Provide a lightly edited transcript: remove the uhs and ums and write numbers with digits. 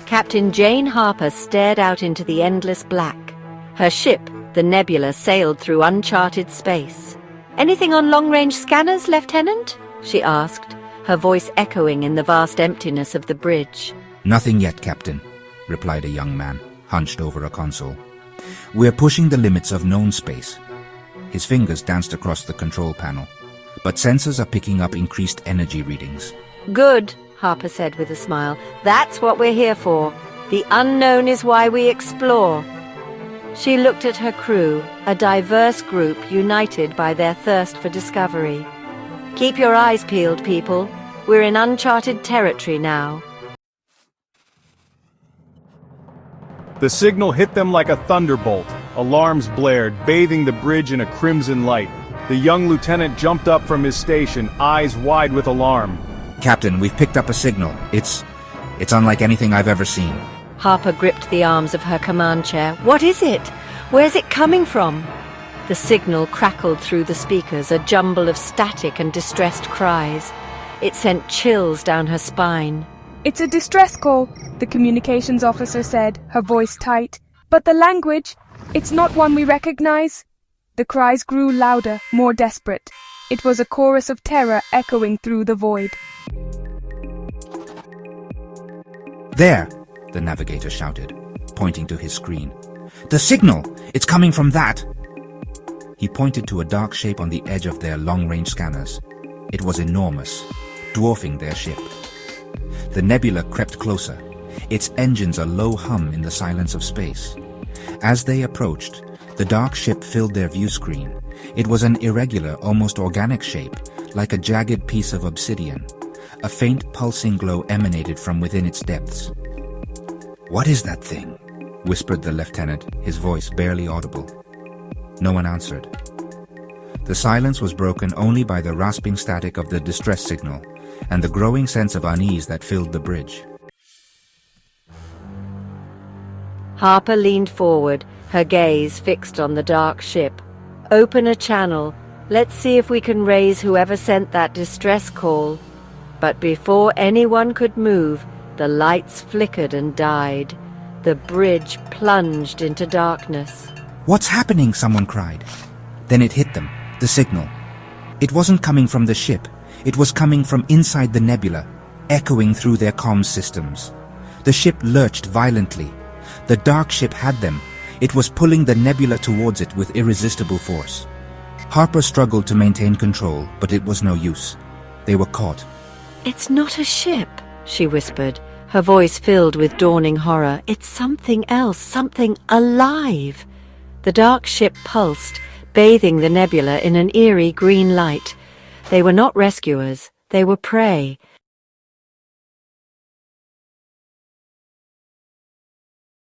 Captain Jane Harper stared out into the endless black. Her ship, the Nebula, sailed through uncharted space. "Anything on long-range scanners, Lieutenant?" she asked, her voice echoing in the vast emptiness of the bridge. "Nothing yet, Captain," replied a young man, hunched over a console. "We're pushing the limits of known space." His fingers danced across the control panel, but sensors are picking up increased energy readings. "Good," Harper said with a smile. "That's what we're here for. The unknown is why we explore." She looked at her crew, a diverse group united by their thirst for discovery. "Keep your eyes peeled, people. We're in uncharted territory now." The signal hit them like a thunderbolt. Alarms blared, bathing the bridge in a crimson light. The young lieutenant jumped up from his station, eyes wide with alarm. "Captain, we've picked up a signal. It's unlike anything I've ever seen." Harper gripped the arms of her command chair. "What is it? Where's it coming from?" The signal crackled through the speakers, a jumble of static and distressed cries. It sent chills down her spine. "It's a distress call," the communications officer said, her voice tight. "But the language, it's not one we recognize." The cries grew louder, more desperate. It was a chorus of terror echoing through the void. "There!" the navigator shouted, pointing to his screen. "The signal! It's coming from that!" He pointed to a dark shape on the edge of their long-range scanners. It was enormous, dwarfing their ship. The Nebula crept closer, its engines a low hum in the silence of space. As they approached, the dark ship filled their view screen. It was an irregular, almost organic shape, like a jagged piece of obsidian. A faint pulsing glow emanated from within its depths. "What is that thing?" whispered the lieutenant, his voice barely audible. No one answered. The silence was broken only by the rasping static of the distress signal and the growing sense of unease that filled the bridge. Harper leaned forward, her gaze fixed on the dark ship. "Open a channel. Let's see if we can raise whoever sent that distress call." But before anyone could move, the lights flickered and died. The bridge plunged into darkness. "What's happening?" someone cried. Then it hit them, the signal. It wasn't coming from the ship. It was coming from inside the Nebula, echoing through their comms systems. The ship lurched violently. The dark ship had them. It was pulling the Nebula towards it with irresistible force. Harper struggled to maintain control, but it was no use. They were caught. "It's not a ship," she whispered, her voice filled with dawning horror. "It's something else, something alive." The dark ship pulsed, bathing the Nebula in an eerie green light. They were not rescuers, they were prey.